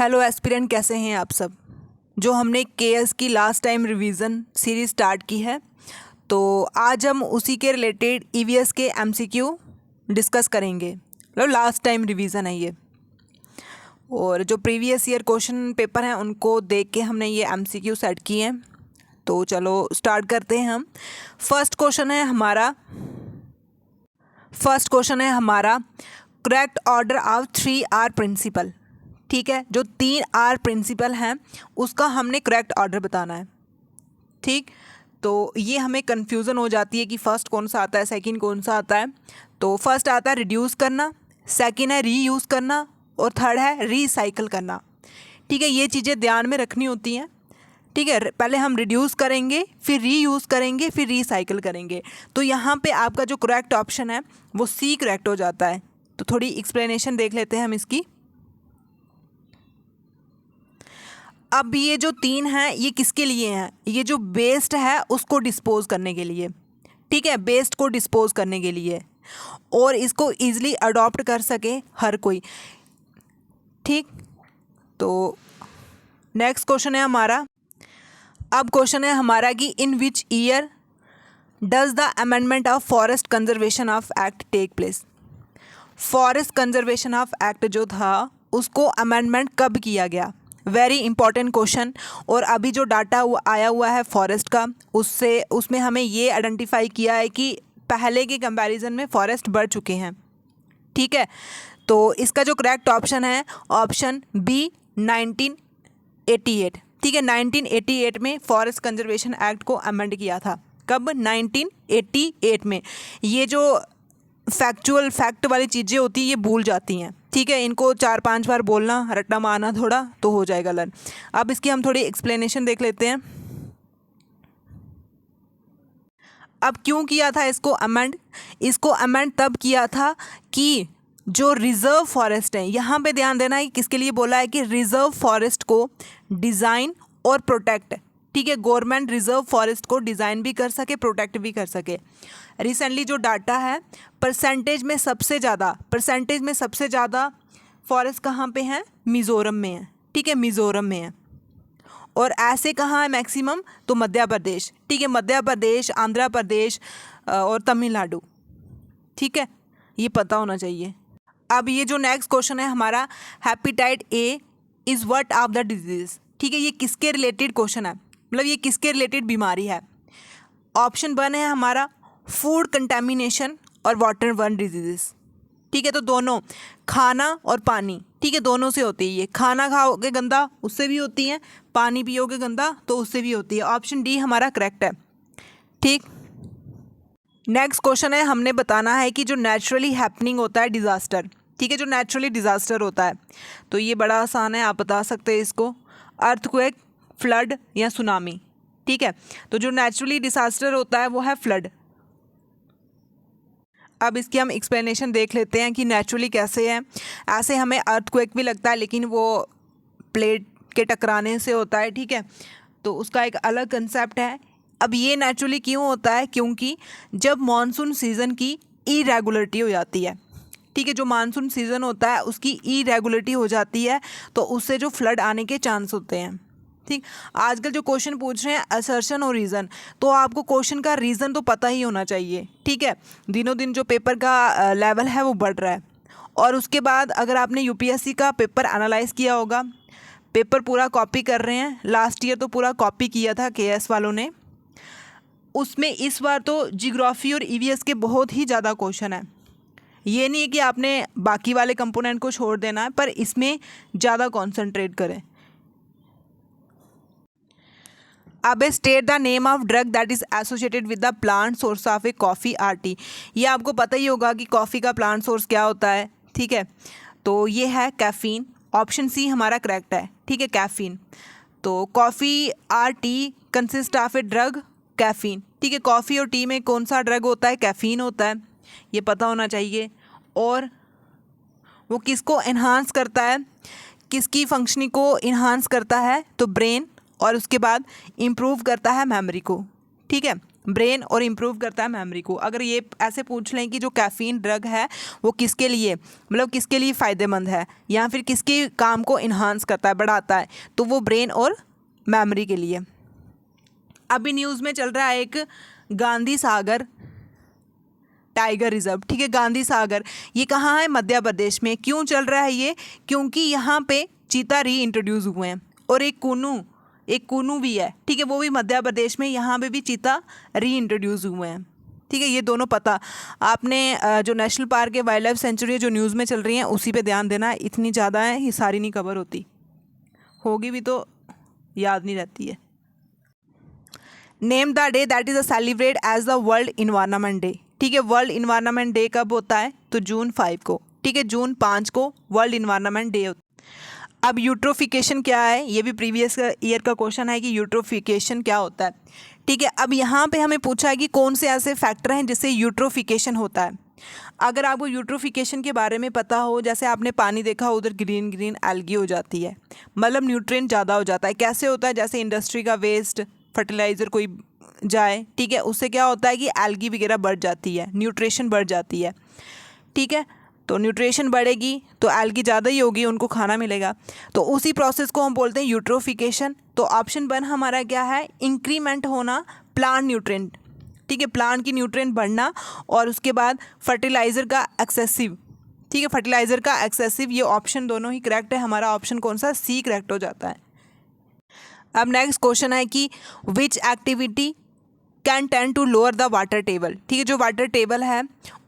Hello aspirant, कैसे हैं आप सब। जो हमने केएस की last time revision series start की है, तो आज हम उसी के रिलेटेड ईवीएस के एमसीक्यू डिस्कस करेंगे। मतलब लास्ट टाइम रिवीजन है ये, और जो प्रीवियस ईयर क्वेश्चन पेपर हैं उनको देख के हमने ये एमसीक्यू सेट किए हैं। तो चलो स्टार्ट करते हैं हम। फर्स्ट क्वेश्चन है हमारा correct order of 3R principal. ठीक है, जो 3R प्रिंसिपल हैं उसका हमने करेक्ट ऑर्डर बताना है। ठीक, तो ये हमें कन्फ्यूज़न हो जाती है कि फ़र्स्ट कौन सा आता है, सेकंड कौन सा आता है। तो फर्स्ट आता है रिड्यूस करना, सेकंड है रीयूज़ करना, और थर्ड है रीसाइकिल करना। ठीक है, ये चीज़ें ध्यान में रखनी होती हैं। ठीक है, पहले हम रिड्यूस करेंगे, फिर रीयूज़ करेंगे, फिर रीसाइकिल करेंगे। तो यहाँ पे आपका जो करेक्ट ऑप्शन है वो सी करेक्ट हो जाता है। तो थोड़ी एक्सप्लेनेशन देख लेते हैं हम इसकी। अब ये जो तीन हैं ये किसके लिए हैं? ये जो वेस्ट है उसको डिस्पोज करने के लिए। ठीक है, वेस्ट को डिस्पोज करने के लिए, और इसको ईजिली अडॉप्ट कर सके हर कोई। ठीक, तो नेक्स्ट क्वेश्चन है हमारा। अब क्वेश्चन है हमारा कि in which year does the amendment of forest conservation of act take place. Forest conservation of act जो था उसको अमेंडमेंट कब किया गया? Very important question. और अभी जो डाटा आया हुआ है फॉरेस्ट का, उसमें हमें ये आइडेंटिफाई किया है कि पहले के कंपैरिजन में फॉरेस्ट बढ़ चुके हैं। ठीक है, तो इसका जो करेक्ट ऑप्शन है ऑप्शन बी 1988। ठीक है, 1988 में फॉरेस्ट कंजर्वेशन एक्ट को अमेंड किया था। कब? 1988 में। ये जो फैक्ट वाली चीज़ें होती हैं ये भूल जाती हैं। ठीक है, इनको 4-5 बार बोलना, रट्टा मारना थोड़ा, तो हो जाएगा लर्न। अब इसकी हम थोड़ी एक्सप्लेनेशन देख लेते हैं। अब क्यों किया था इसको अमेंड? इसको अमेंड तब किया था कि जो रिज़र्व फॉरेस्ट है, यहाँ पे ध्यान देना है कि किसके लिए बोला है कि रिज़र्व फॉरेस्ट को डिज़ाइन और प्रोटेक्ट। ठीक है, गवर्नमेंट रिज़र्व फॉरेस्ट को डिज़ाइन भी कर सके, प्रोटेक्ट भी कर सके। रिसेंटली जो डाटा है परसेंटेज में सबसे ज़्यादा फॉरेस्ट कहाँ पे हैं? मिज़ोरम में है। ठीक है, मिज़ोरम में है। और ऐसे कहाँ है मैक्सिमम? तो मध्य प्रदेश। ठीक है, मध्य प्रदेश, आंध्र प्रदेश और तमिलनाडु। ठीक है, ये पता होना चाहिए। अब ये जो नेक्स्ट क्वेश्चन है हमारा, हेपेटाइट A is what of the disease. ठीक है, ये किसके रिलेटेड क्वेश्चन है, मतलब ये किसके रिलेटेड बीमारी है? ऑप्शन 1 है हमारा फूड कंटेमिनेशन और वाटर बर्न डिजीज़। ठीक है, तो दोनों, खाना और पानी, ठीक है, दोनों से होती है ये। खाना खाओगे गंदा उससे भी होती है, पानी पियोगे गंदा तो उससे भी होती है। ऑप्शन डी हमारा करेक्ट है। ठीक, नेक्स्ट क्वेश्चन है, हमने बताना है कि जो नेचुरली हैपनिंग होता है डिज़ास्टर। ठीक है, जो नेचुरली डिज़ास्टर होता है, तो ये बड़ा आसान है, आप बता सकते हैं इसको। अर्थक्वेक, फ्लड या सुनामी। ठीक है, तो जो नेचुरली डिज़ास्टर होता है वो है फ्लड। अब इसकी हम एक्सप्लेनेशन देख लेते हैं कि नेचुरली कैसे है। ऐसे हमें अर्थक्वेक भी लगता है, लेकिन वो प्लेट के टकराने से होता है। ठीक है, तो उसका एक अलग कंसेप्ट है। अब ये नेचुरली क्यों होता है? क्योंकि जब मानसून सीज़न की इरेगुलरिटी हो जाती है। ठीक है, जो मानसून सीज़न होता है उसकी इरेगुलरिटी हो जाती है, तो उससे जो फ्लड आने के चांस होते हैं। ठीक, आजकल जो क्वेश्चन पूछ रहे हैं असर्शन और रीज़न, तो आपको क्वेश्चन का रीज़न तो पता ही होना चाहिए। ठीक है, दिनों दिन जो पेपर का लेवल है वो बढ़ रहा है। और उसके बाद अगर आपने यूपीएससी का पेपर एनालाइज किया होगा, पेपर पूरा कॉपी कर रहे हैं। लास्ट ईयर तो पूरा कॉपी किया था केएस वालों ने, उसमें इस बार तो जियोग्राफी और ईवीएस के बहुत ही ज़्यादा क्वेश्चन है। ये नहीं है कि आपने बाकी वाले कंपोनेंट को छोड़ देना है, पर इसमें ज़्यादा कॉन्सेंट्रेट करें। अब state the name of drug that is associated with the plant source of A coffee R T. ये आपको पता ही होगा कि कॉफ़ी का प्लांट सोर्स क्या होता है। ठीक है, तो ये है कैफ़ीन। ऑप्शन सी हमारा करेक्ट है। ठीक है, कैफ़ीन। तो coffee R T consist of a drug caffeine. ठीक है, कॉफ़ी और टी में कौन सा ड्रग होता है? कैफ़ीन होता है, ये पता होना चाहिए। और वो किसको इन्हांस करता है, किसकी फंक्शनिंग को इन्हांस करता है? तो ब्रेन, और उसके बाद इम्प्रूव करता है मेमोरी को। ठीक है, ब्रेन और इम्प्रूव करता है मेमोरी को। अगर ये ऐसे पूछ लें कि जो कैफ़ीन ड्रग है वो किसके लिए, मतलब किसके लिए फ़ायदेमंद है या फिर किसके काम को इन्हांस करता है, बढ़ाता है, तो वो ब्रेन और मेमोरी के लिए। अभी न्यूज़ में चल रहा है एक गांधी सागर टाइगर रिजर्व, ठीक है, गांधी सागर, ये कहाँ है? मध्य प्रदेश में। क्यों चल रहा है ये? क्योंकि यहाँ पे चीता री इंट्रोड्यूस हुए हैं और एक कूनू भी है, ठीक है, वो भी मध्य प्रदेश में, यहाँ पे भी चीता री इंट्रोड्यूस हुए हैं, ठीक है। ये दोनों पता आपने जो नेशनल पार्क है, वाइल्ड लाइफ सेंचुरी है, जो न्यूज़ में चल रही हैं उसी पे ध्यान देना है। इतनी ज़्यादा है, ये सारी नहीं कवर होगी भी तो याद नहीं रहती है। Name the day that is celebrate as the world environment day, ठीक है। वर्ल्ड इन्वायरमेंट डे कब होता है? तो जून 5 को, ठीक है, जून 5 को वर्ल्ड इन्वायरमेंट डे होता है। अब यूट्रोफिकेशन क्या है? ये भी प्रीवियस ईयर का क्वेश्चन है कि यूट्रोफिकेशन क्या होता है, ठीक है। अब यहाँ पे हमें पूछा है कि कौन से ऐसे फैक्टर हैं जिससे यूट्रोफिकेशन होता है। अगर आपको यूट्रोफिकेशन के बारे में पता हो, जैसे आपने पानी देखा उधर ग्रीन ग्रीन एल्गी हो जाती है, मतलब न्यूट्रिएंट ज़्यादा हो जाता है। कैसे होता है? जैसे इंडस्ट्री का वेस्ट, फर्टिलाइज़र कोई जाए, ठीक है, उससे क्या होता है कि एल्गी वगैरह बढ़ जाती है, न्यूट्रिशन बढ़ जाती है, ठीक है। तो न्यूट्रिशन बढ़ेगी तो एल्गी ज़्यादा ही होगी, उनको खाना मिलेगा, तो उसी प्रोसेस को हम बोलते हैं यूट्रोफिकेशन। तो ऑप्शन 1 हमारा क्या है? इंक्रीमेंट होना प्लांट न्यूट्रिएंट, ठीक है, प्लांट की न्यूट्रिएंट बढ़ना, और उसके बाद फर्टिलाइज़र का एक्सेसिव, ठीक है, फर्टिलाइज़र का एक्सेसिव, ये ऑप्शन दोनों ही करेक्ट है। हमारा ऑप्शन कौन सा? सी करेक्ट हो जाता है। अब नेक्स्ट क्वेश्चन है कि which activity can tend to lower the water table, ठीक है, जो वाटर टेबल है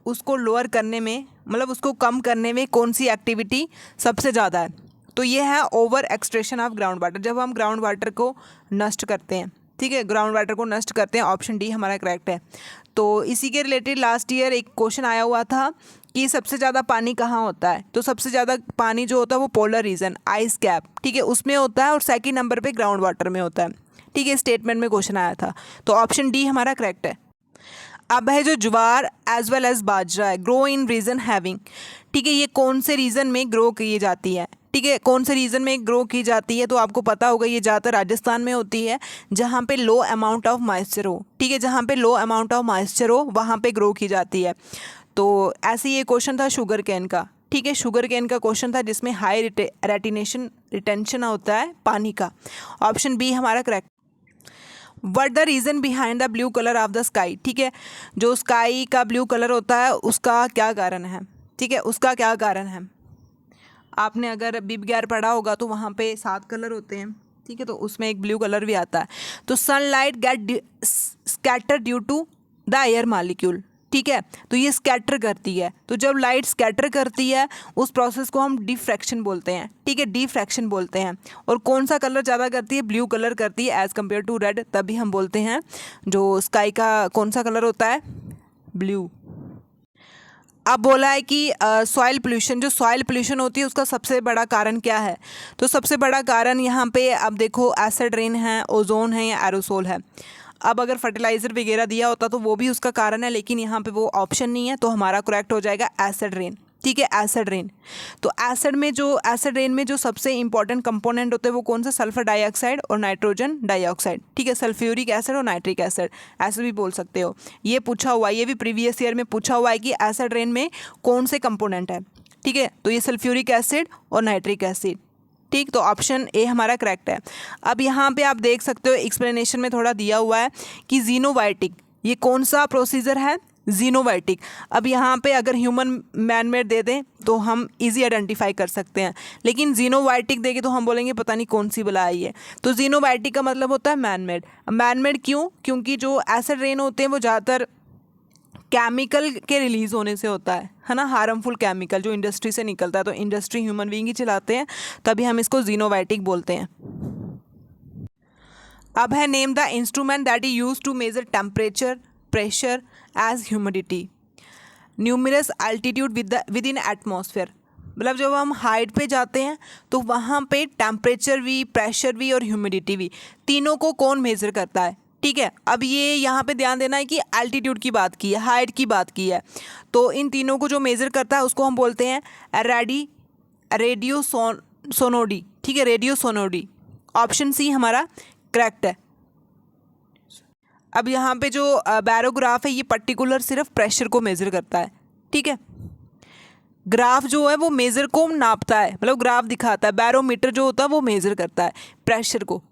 उसको लोअर करने में, मतलब उसको कम करने में कौन सी एक्टिविटी सबसे ज़्यादा है? तो ये है over extraction of ground water, जब हम ग्राउंड वाटर को नष्ट करते हैं, ठीक है, ग्राउंड वाटर को नष्ट करते हैं। ऑप्शन डी हमारा करेक्ट है। तो इसी के रिलेटेड लास्ट ईयर एक क्वेश्चन आया हुआ था कि सबसे ज़्यादा पानी कहाँ होता है? तो सबसे ज़्यादा पानी जो होता है वो पोलर रीजन, आइस कैप, ठीक है, उसमें होता है, और सेकंड नंबर पे ग्राउंड वाटर में होता है, ठीक है, स्टेटमेंट में क्वेश्चन आया था। तो ऑप्शन डी हमारा करेक्ट है। अब है जो ज्वार एज वेल एज बाजरा है, ग्रो इन रीजन हैविंग, ठीक है, ये कौन से रीजन में ग्रो की जाती है? ठीक है, कौन से रीजन में ग्रो की जाती है? तो आपको पता होगा ये ज़्यादातर राजस्थान में होती है, जहाँ पे लो अमाउंट ऑफ मॉइस्चर हो, ठीक है, जहाँ पे लो अमाउंट ऑफ मॉइस्चर हो वहाँ पे ग्रो की जाती है। तो ऐसे ये क्वेश्चन था शुगर कैन का, ठीक है, शुगर कैन का क्वेश्चन था जिसमें हाई रिटेंशन होता है पानी का। ऑप्शन बी हमारा correct. What the reason behind the blue colour of the sky, ठीक है, जो स्काई का ब्लू कलर होता है उसका क्या कारण है? ठीक है, उसका क्या कारण है? आपने अगर बिबग्यार पढ़ा होगा तो वहाँ पे 7 कलर होते हैं, ठीक है, तो उसमें एक ब्लू कलर भी आता है। तो sunlight get scatter due to the air molecule, ठीक है, तो ये स्कैटर करती है, तो जब लाइट स्कैटर करती है उस प्रोसेस को हम डिफ्रैक्शन बोलते हैं, ठीक है, डिफ्रैक्शन बोलते हैं। और कौन सा कलर ज़्यादा करती है? ब्लू कलर करती है एज़ कम्पेयर टू रेड, तभी हम बोलते हैं जो स्काई का कौन सा कलर होता है? ब्लू। अब बोला है कि सॉइल पोल्यूशन, जो सॉइल पोल्यूशन होती है उसका सबसे बड़ा कारण क्या है? तो सबसे बड़ा कारण यहाँ पे अब देखो एसिड रेन है, ओजोन है या एरोसोल है। अब अगर फर्टिलाइज़र वगैरह दिया होता तो वो भी उसका कारण है, लेकिन यहाँ पे वो ऑप्शन नहीं है, तो हमारा करेक्ट हो जाएगा एसिड रेन, ठीक है, एसिड रेन। तो एसिड रेन में जो सबसे इंपॉर्टेंट कंपोनेंट होते हैं वो कौन सा? सल्फर डाइऑक्साइड और नाइट्रोजन डाइऑक्साइड, ठीक है, सल्फ्यूरिक एसिड और नाइट्रिक एसिड, ऐसे भी बोल सकते हो। ये पूछा हुआ है, ये भी प्रीवियस ईयर में पूछा हुआ है कि एसिड रेन में कौन से कंपोनेंट है, ठीक है, तो ये सल्फ्यूरिक एसिड और नाइट्रिक एसिड, ठीक, तो ऑप्शन ए हमारा करेक्ट है। अब यहाँ पे आप देख सकते हो एक्सप्लेनेशन में थोड़ा दिया हुआ है कि जीनोबायोटिक ये कौन सा प्रोसीजर है? जीनोबायोटिक। अब यहाँ पे अगर ह्यूमन मैन मेड दे दें तो हम इजी आइडेंटिफाई कर सकते हैं, लेकिन जीनोबायोटिक देंगे तो हम बोलेंगे पता नहीं कौन सी बला आई है। तो जीनोबायोटिक का मतलब होता है मैन मेड। मैन मेड क्यों? क्योंकि जो एसिड रेन होते हैं वो ज़्यादातर केमिकल के रिलीज़ होने से होता है ना, हार्मफुल केमिकल जो इंडस्ट्री से निकलता है, तो इंडस्ट्री ह्यूमन बीइंग ही चलाते हैं, तभी हम इसको जीनोबायोटिक बोलते हैं। अब है name the instrument that is use to measure temperature, pressure as humidity numerous altitude within atmosphere. मतलब जब हम हाइट पे जाते हैं तो वहाँ पे टेम्परेचर भी, प्रेशर भी और ह्यूमिडिटी भी, तीनों को कौन मेज़र करता है? ठीक है, अब ये यहाँ पे ध्यान देना है कि एल्टीट्यूड की बात की है, हाइट की बात की है, तो इन तीनों को जो मेज़र करता है उसको हम बोलते हैं रेडियो सोनोडी, ठीक है, रेडियो सोनोडी। ऑप्शन सी हमारा करेक्ट है। अब यहाँ पे जो बैरोग्राफ है ये पर्टिकुलर सिर्फ प्रेशर को मेज़र करता है, ठीक है। ग्राफ जो है वो मेज़र को नापता है, मतलब ग्राफ दिखाता है। बैरोमीटर जो होता है वो मेज़र करता है प्रेशर को।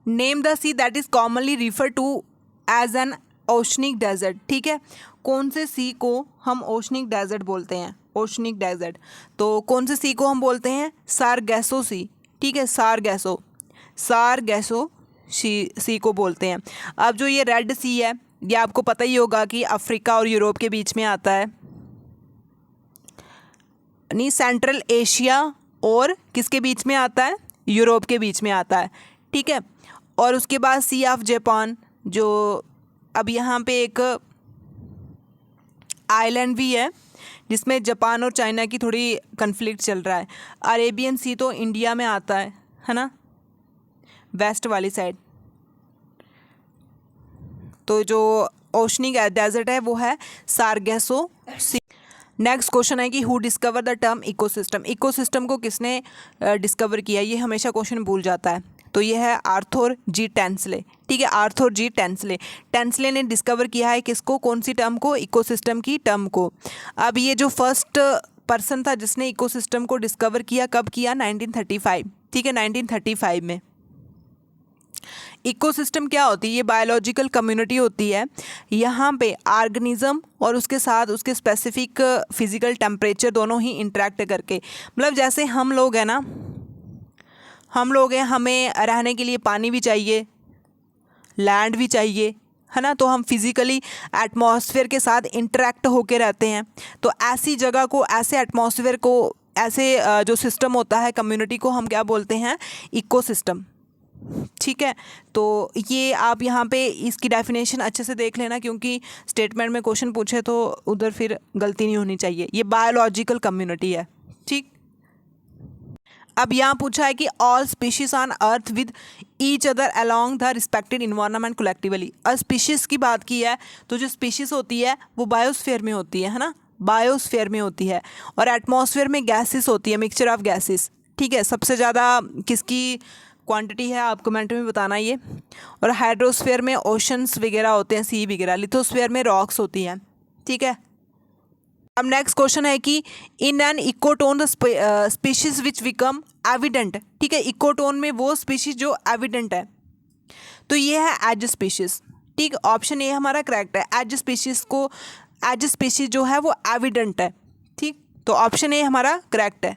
Name the sea that is commonly refer to as an oceanic desert, ठीक है। कौन से सी को हम ओशनिक डेजर्ट बोलते हैं? Oceanic desert. तो कौन से सी को हम बोलते हैं? सारगैसो सी, ठीक है। सारगैसो सी को बोलते हैं। अब जो ये रेड सी है ये आपको पता ही होगा कि अफ्रीका और यूरोप के बीच में आता है, नहीं, सेंट्रल एशिया और किसके बीच में आता है? यूरोप के बीच में आता है, ठीक है। और उसके बाद सी ऑफ जापान, जो अब यहाँ पे एक आइलैंड भी है जिसमें जापान और चाइना की थोड़ी कन्फ्लिक्ट चल रहा है। अरेबियन सी तो इंडिया में आता है ना, वेस्ट वाली साइड। तो जो ओशनिक डेजर्ट है वो है सारगैसो सी। नेक्स्ट क्वेश्चन है कि who discover the term ecosystem? Ecosystem को किसने डिस्कवर किया? ये हमेशा क्वेश्चन भूल जाता है। तो ये है आर्थर जी टेंसले, ठीक है। आर्थर जी टेंसले ने डिस्कवर किया है किसको? कौन सी टर्म को? इकोसिस्टम की टर्म को। अब ये जो फर्स्ट पर्सन था जिसने इकोसिस्टम को डिस्कवर किया, कब किया? 1935, ठीक है, 1935 में। इकोसिस्टम क्या होती है? ये बायोलॉजिकल कम्युनिटी होती है। यहाँ पे ऑर्गेनिज्म और उसके साथ उसके स्पेसिफिक फिजिकल टेम्परेचर दोनों ही इंटरेक्ट करके, मतलब जैसे हम लोग हैं ना, हम लोग हैं, हमें रहने के लिए पानी भी चाहिए, लैंड भी चाहिए, है ना। तो हम फिज़िकली एटमॉस्फेयर के साथ इंटरेक्ट होके रहते हैं। तो ऐसी जगह को, ऐसे एटमॉस्फेयर को, ऐसे जो सिस्टम होता है कम्युनिटी को हम क्या बोलते हैं? इकोसिस्टम, ठीक है। तो ये आप यहाँ पे इसकी डेफिनेशन अच्छे से देख लेना, क्योंकि स्टेटमेंट में क्वेश्चन पूछे तो उधर फिर गलती नहीं होनी चाहिए। ये बायोलॉजिकल कम्युनिटी है, ठीक। अब यहाँ पूछा है कि all species on earth with each other along the respected environment collectively. Species की बात की है तो जो स्पीशीज़ होती है वो बायोस्फीयर में होती है ना, बायोस्फीयर में होती है। और एटमॉस्फेयर में गैसेस होती है, मिक्सचर ऑफ गैसेस, ठीक है। सबसे ज़्यादा किसकी क्वांटिटी है आप कमेंट में बताना ये। और हाइड्रोस्फीयर में ओशंस वगैरह होते हैं, सी वगैरह। लिथोस्फीयर में रॉक्स होती हैं, ठीक है। अब नेक्स्ट क्वेश्चन है कि in an ecotone the species which become evident, ठीक है। इकोटोन में वो स्पीशीज जो एविडेंट है, तो ये है एज स्पीशीज, ठीक। ऑप्शन ए हमारा करेक्ट है। एज स्पीशीज जो है वो एविडेंट है, ठीक। तो ऑप्शन ए हमारा करेक्ट है।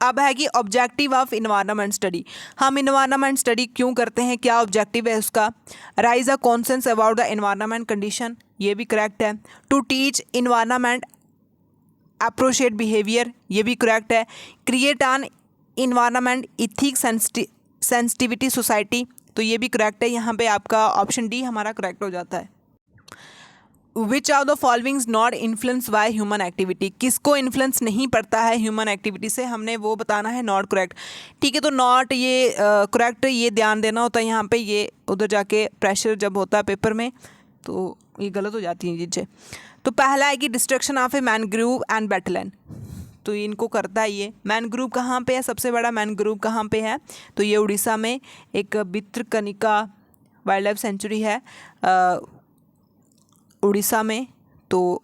अब है कि ऑब्जेक्टिव ऑफ इन्वायरमेंट स्टडी। हम इन्वायरमेंट स्टडी क्यों करते हैं, क्या ऑब्जेक्टिव है उसका? Rise a conscience about the environment condition, ये भी करेक्ट है। To teach environment appropriate behaviour, ये भी करेक्ट है। Create an environment ethics sensitivity society, तो ये भी करेक्ट है। यहाँ पे आपका ऑप्शन डी हमारा करेक्ट हो जाता है। Which of the followings not influence by human activity? किसको इन्फ्लुएंस नहीं पड़ता है ह्यूमन एक्टिविटी से, हमने वो बताना है नॉट करेक्ट, ठीक है। तो नॉट ये करेक्ट, ये ध्यान देना होता है यहाँ पे। ये उधर जाके प्रेशर जब होता है पेपर में तो ये गलत हो जाती है चीज़ें। तो पहला है कि destruction of A mangrove and wetland, तो इनको करता है ये। मैनग्रोव कहाँ पे है? सबसे बड़ा मैनग्रोव कहाँ पे है? तो ये उड़ीसा में एक भितरकनिका वाइल्ड लाइफ सेंचुरी है उड़ीसा में, तो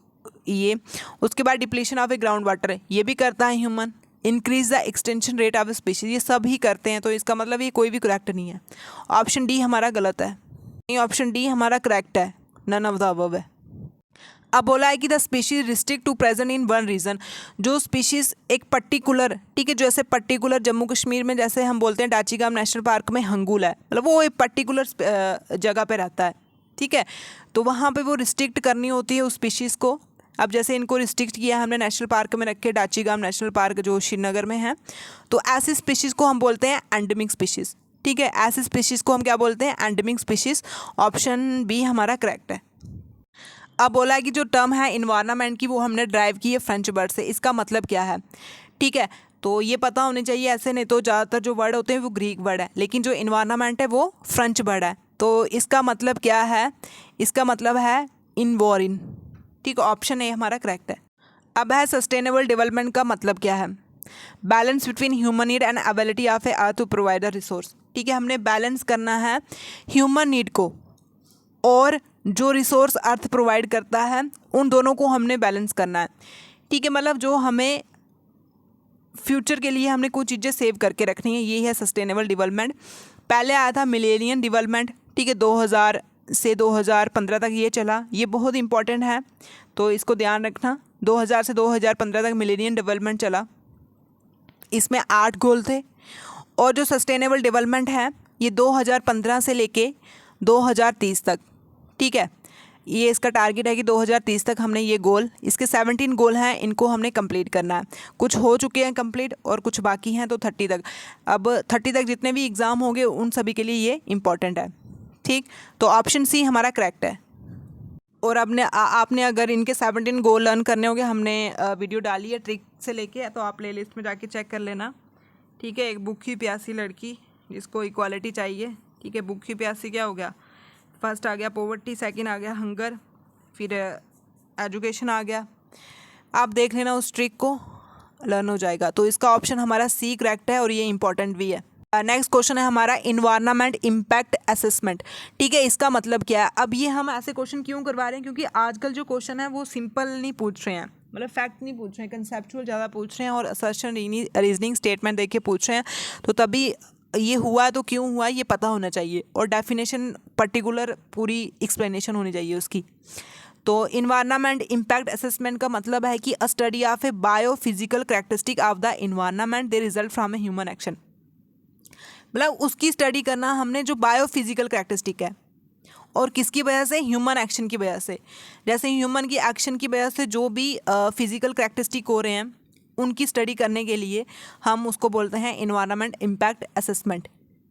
ये। उसके बाद depletion of A ground water, ये भी करता है human. Increase the extension rate of species, ये सब ही करते हैं। तो इसका मतलब ये कोई भी करेक्ट नहीं है। ऑप्शन डी हमारा गलत है, नहीं, ऑप्शन डी हमारा करेक्ट है, नन ऑफ द अबव है। अब बोला है कि the species restrict to present in one region, जो स्पीशीज एक पर्टिकुलर, ठीक है, जैसे पर्टिकुलर जम्मू कश्मीर में जैसे हम बोलते हैं डाचीगाम नेशनल पार्क में हंगूल है, मतलब वो एक पर्टिकुलर जगह पे रहता है, ठीक है। तो वहाँ पे वो रिस्ट्रिक्ट करनी होती है उस स्पीशीज़ को। अब जैसे इनको रिस्ट्रिक्ट किया हमने नेशनल पार्क में रखे, डाचीगाम नेशनल पार्क जो श्रीनगर में है, तो ऐसी स्पीशीज़ को हम बोलते हैं एंडेमिक स्पीशीज़, ठीक है। ऐसी स्पीशीज़ को हम क्या बोलते हैं? Endemic species. ऑप्शन बी हमारा करेक्ट है। अब बोला है कि जो टर्म है इन्वायरमेंट की वो हमने ड्राइव की है फ्रेंच वर्ड से, इसका मतलब क्या है, ठीक है। तो ये पता होनी चाहिए, ऐसे नहीं तो ज़्यादातर जो वर्ड होते हैं वो ग्रीक वर्ड है, लेकिन जो इन्वायरमेंट है वो फ्रेंच वर्ड है। तो इसका मतलब क्या है? इसका मतलब है इनवॉरिन, ठीक है। ऑप्शन ए हमारा करेक्ट है। अब है सस्टेनेबल डेवलपमेंट का मतलब क्या है? Balance between human need and ability of a earth to provide a resource, ठीक है, हमने बैलेंस करना है ह्यूमन नीड को और जो रिसोर्स अर्थ प्रोवाइड करता है उन दोनों को हमने बैलेंस करना है। ठीक है, मतलब जो हमें फ्यूचर के लिए हमने कुछ चीज़ें सेव करके रखनी है, ये है सस्टेनेबल डेवलपमेंट। पहले आया था मिलेनियम डेवलपमेंट, ठीक है, 2000 से 2015 तक ये चला, ये बहुत इंपॉर्टेंट है तो इसको ध्यान रखना। 2000 से 2015 तक मिलेनियम डेवलपमेंट चला, इसमें 8 गोल थे। और जो सस्टेनेबल डेवलपमेंट है ये 2015 से लेके 2030 तक, ठीक है, ये इसका टारगेट है कि 2030 तक हमने ये गोल, इसके 17 गोल हैं, इनको हमने कंप्लीट करना है। कुछ हो चुके हैं कंप्लीट और कुछ बाकी हैं, तो 30 तक, अब 30 तक जितने भी एग्ज़ाम होंगे उन सभी के लिए ये इम्पॉर्टेंट है। ठीक, तो ऑप्शन सी हमारा करेक्ट है। और आपने अगर इनके 17 गोल लर्न करने होंगे, हमने वीडियो डाली है ट्रिक से लेके, तो आप प्लेलिस्ट में जाके चेक कर लेना। ठीक है, एक भूखी प्यासी लड़की जिसको इक्वालिटी चाहिए, ठीक है, भूखी प्यासी क्या हो गया, फर्स्ट आ गया पॉवर्टी, सेकंड आ गया हंगर, फिर एजुकेशन आ गया। आप देख लेना, उस ट्रिक को लर्न हो जाएगा। तो इसका ऑप्शन हमारा सी करेक्ट है और ये इंपॉर्टेंट भी है। नेक्स्ट क्वेश्चन है हमारा इन्वायरमेंट इम्पैक्ट असेसमेंट। ठीक है, इसका मतलब क्या है? अब ये हम ऐसे क्वेश्चन क्यों करवा रहे हैं, क्योंकि आजकल जो क्वेश्चन है वो सिंपल नहीं पूछ रहे हैं, मतलब फैक्ट नहीं पूछ रहे हैं, कंसेप्चुअल ज़्यादा पूछ रहे हैं और असर्शन रीजनिंग स्टेटमेंट देके पूछ रहे हैं। तो तभी ये हुआ, तो क्यों हुआ ये पता होना चाहिए और डेफिनेशन पर्टिकुलर पूरी एक्सप्लेनेशन होनी चाहिए उसकी। तो इन्वायरमेंट इम्पैक्ट असेसमेंट का मतलब है कि अ study of A biophysical characteristic of the environment they result from a human action, मतलब उसकी स्टडी करना हमने जो बायोफिजिकल कैरेक्टरिस्टिक है और किसकी वजह से, ह्यूमन एक्शन की वजह से। जैसे ह्यूमन की एक्शन की वजह से जो भी फिजिकल कैरेक्टरिस्टिक हो रहे हैं उनकी स्टडी करने के लिए हम उसको बोलते हैं इन्वायरमेंट इम्पैक्ट असेसमेंट।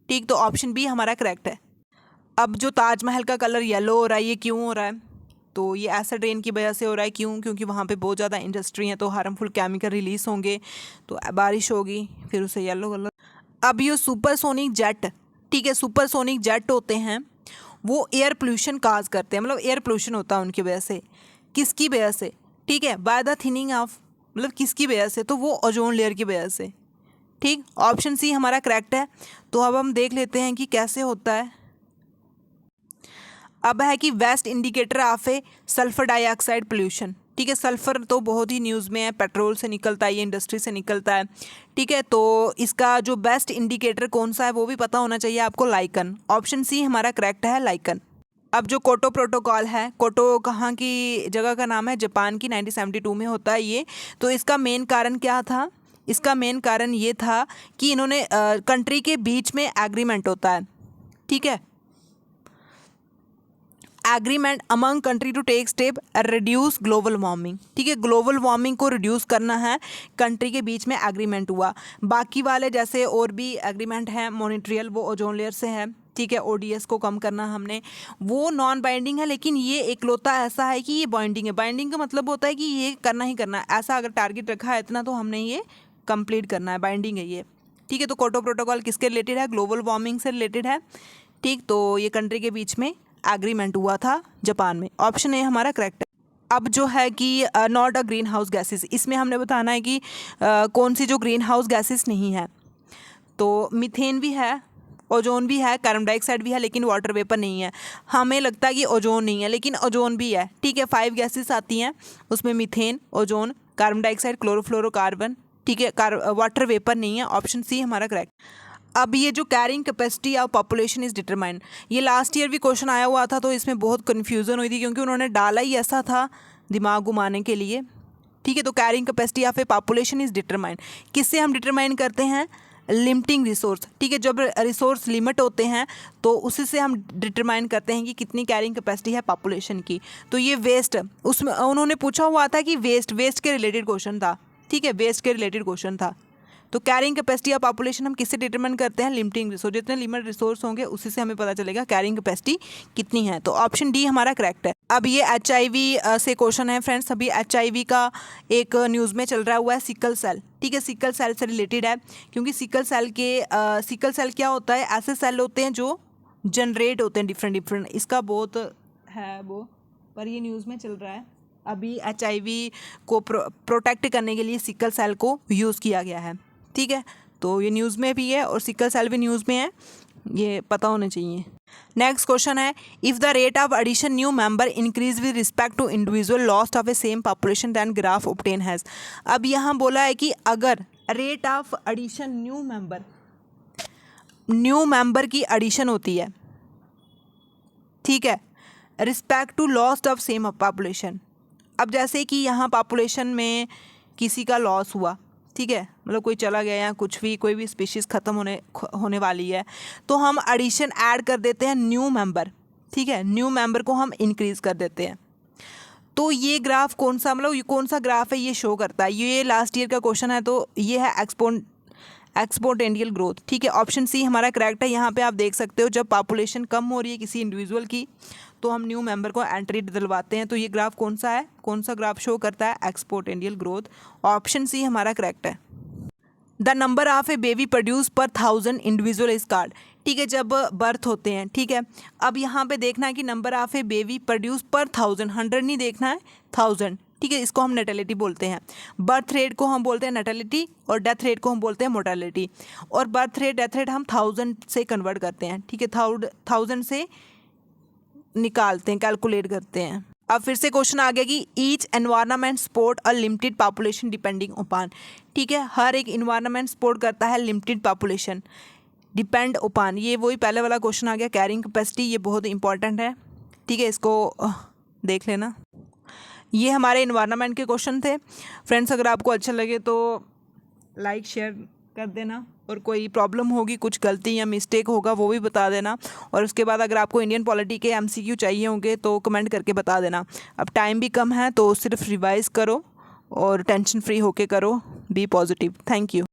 ठीक, तो ऑप्शन बी हमारा करेक्ट है। अब जो ताजमहल का कलर येलो हो रहा है, ये क्यों हो रहा है? तो ये एसिड रेन की वजह से हो रहा है। क्यों? क्योंकि वहाँ पे बहुत ज़्यादा इंडस्ट्री है, तो हार्मफुल केमिकल रिलीज होंगे, तो बारिश होगी, फिर उसे येलो कलर। अब ये सुपरसोनिक जेट, ठीक है, सुपरसोनिक जेट होते हैं, वो एयर पोल्यूशन काज करते हैं, मतलब एयर पोल्यूशन होता है उनकी वजह से। किसकी वजह से? ठीक है, बाय द थिनिंग ऑफ, मतलब किसकी वजह से? तो वो ओजोन लेयर की वजह से। ठीक, ऑप्शन सी हमारा करेक्ट है। तो अब हम देख लेते हैं कि कैसे होता है। अब है कि best indicator of A sulphur dioxide pollution. ठीक है, सल्फर तो बहुत ही न्यूज़ में है, पेट्रोल से निकलता है, ये इंडस्ट्री से निकलता है। ठीक है, तो इसका जो बेस्ट इंडिकेटर कौन सा है वो भी पता होना चाहिए आपको, लाइकन। ऑप्शन सी हमारा करेक्ट है, लाइकन। अब जो कोटो प्रोटोकॉल है, कोटो कहाँ की जगह का नाम है? जापान की, 1972 में होता है ये। तो इसका मेन कारण क्या था? इसका मेन कारण ये था कि इन्होंने कंट्री के बीच में एग्रीमेंट होता है, ठीक है, agreement among country to take step reduce global warming. ठीक है, ग्लोबल वार्मिंग को रिड्यूस करना है, कंट्री के बीच में एग्रीमेंट हुआ। बाकी वाले जैसे और भी एग्रीमेंट हैं, मॉनिट्रियल, वो ओजोन लेयर से है। ठीक है, ओडीएस को कम करना हमने, वो नॉन बाइंडिंग है, लेकिन ये एकलौता ऐसा है कि ये बाइंडिंग है। बाइंडिंग का मतलब होता है कि ये करना ही करना है, ऐसा अगर टारगेट रखा है इतना तो हमने ये कंप्लीट करना है, बाइंडिंग है ये। ठीक है, तो कोटो प्रोटोकॉल किसके रिलेटेड है? ग्लोबल वार्मिंग से रिलेटेड है। ठीक, तो ये कंट्री के बीच में एग्रीमेंट हुआ था जापान में। ऑप्शन ए हमारा करेक्ट है। अब जो है कि not a green house gases, इसमें हमने बताना है कि कौन सी जो ग्रीन हाउस गैसेस नहीं है। तो मीथेन भी है, ओजोन भी है, कार्बन डाइऑक्साइड भी है, लेकिन वाटर वेपर नहीं है। हमें लगता है कि ओजोन नहीं है, लेकिन ओजोन भी है। ठीक है, 5 गैसेस आती हैं उसमें, methane, ozone, carbon dioxide, chlorofluorocarbon. ठीक है, वाटर वेपर नहीं है। ऑप्शन सी हमारा करेक्ट। अब ये जो carrying capacity of population is determined, ये लास्ट ईयर भी क्वेश्चन आया हुआ था, तो इसमें बहुत कन्फ्यूज़न हुई थी क्योंकि उन्होंने डाला ही ऐसा था दिमाग घुमाने के लिए। ठीक है, तो carrying capacity of A population is determined, किससे हम डिटरमाइन करते हैं? Limiting resource. ठीक है, जब रिसोर्स लिमिट होते हैं तो उसी से हम डिटरमाइन करते हैं कि कितनी कैरिंग कैपेसिटी है पॉपुलेशन की। तो ये वेस्ट, उसमें उन्होंने पूछा हुआ था कि वेस्ट के रिलेटेड क्वेश्चन था। ठीक है, वेस्ट के रिलेटेड क्वेश्चन था। तो कैरिंग कैपेसिटी ऑफ पॉपुलेशन हम किससे डिटरमाइन करते हैं? लिमिटिंग रिसोर्स, जितने लिमिट रिसोर्स होंगे उसी से हमें पता चलेगा कैरिंग कैपेसिटी कितनी है। तो ऑप्शन डी हमारा करेक्ट है। अब ये HIV से क्वेश्चन है फ्रेंड्स। अभी HIV का एक न्यूज़ में चल रहा हुआ है, सिकल सेल। ठीक है, सिकल सेल से रिलेटेड है, क्योंकि सिकल सेल क्या होता है? ऐसे सेल होते हैं जो जनरेट होते हैं डिफरेंट, इसका बहुत है वो, पर ये न्यूज़ में चल रहा है। अभी HIV को प्रोटेक्ट करने के लिए सिकल सेल को यूज़ किया गया है। ठीक है, तो ये न्यूज़ में भी है और सिकल सेल भी न्यूज़ में है। ये पता होने चाहिए। नेक्स्ट क्वेश्चन है, if the rate of addition new member increase with respect to individual lost of a same population than graph obtain has. अब यहाँ बोला है कि अगर rate of addition new member की एडिशन होती है, ठीक है, respect to lost of same population. अब जैसे कि यहाँ पॉपुलेशन में किसी का लॉस हुआ, ठीक है, मतलब कोई चला गया या कुछ भी, कोई भी स्पीशीज़ ख़त्म होने वाली है, तो हम एडिशन ऐड कर देते हैं न्यू मेंबर, ठीक है, न्यू मेंबर को हम इंक्रीज़ कर देते हैं। तो ये ग्राफ कौन सा, मतलब ये कौन सा ग्राफ है, ये शो करता है, ये लास्ट ईयर का क्वेश्चन है, तो ये है एक्सपोनेंशियल ग्रोथ, ठीक है। ऑप्शन सी हमारा करेक्ट है। यहाँ पे आप देख सकते हो जब पॉपुलेशन कम हो रही है किसी इंडिविजुअल की, तो हम न्यू मेंबर को एंट्री दिलवाते हैं। तो ये ग्राफ कौन सा है, कौन सा ग्राफ शो करता है, एक्सपोनेंशियल ग्रोथ। ऑप्शन सी हमारा करेक्ट है। The number of A baby produce पर 1000 इंडिविजुअल इज कॉल्ड, ठीक है, जब बर्थ होते हैं, ठीक है। अब यहाँ पे देखना है कि number of A baby produce पर 1000, 100 नहीं देखना है, 1000, ठीक है, इसको हम नेटेलिटी बोलते हैं। बर्थ रेट को हम बोलते हैं नेटेलिटी और डेथ रेट को हम बोलते हैं मोर्टेलिटी। और बर्थ रेट डेथ रेट हम 1000 से कन्वर्ट करते हैं, ठीक है, 1000 से निकालते हैं, कैलकुलेट करते हैं। अब फिर से क्वेश्चन आ गया कि each environment support a limited population depending upon, ठीक है, हर एक इन्वायरमेंट सपोर्ट करता है लिमिटेड पॉपुलेशन डिपेंड ओपान। ये वही पहले वाला क्वेश्चन आ गया, कैरिंग कैपेसिटी, ये बहुत इंपॉर्टेंट है, ठीक है, इसको देख लेना। ये हमारे इन्वायरमेंट के क्वेश्चन थे। फ्रेंड्स, अगर आपको अच्छा लगे तो लाइक शेयर कर देना, और कोई प्रॉब्लम होगी, कुछ गलती या मिस्टेक होगा वो भी बता देना। और उसके बाद अगर आपको इंडियन पॉलिटी के MCQ चाहिए होंगे तो कमेंट करके बता देना। अब टाइम भी कम है तो सिर्फ रिवाइज़ करो और टेंशन फ्री होके करो। Be positive. Thank you.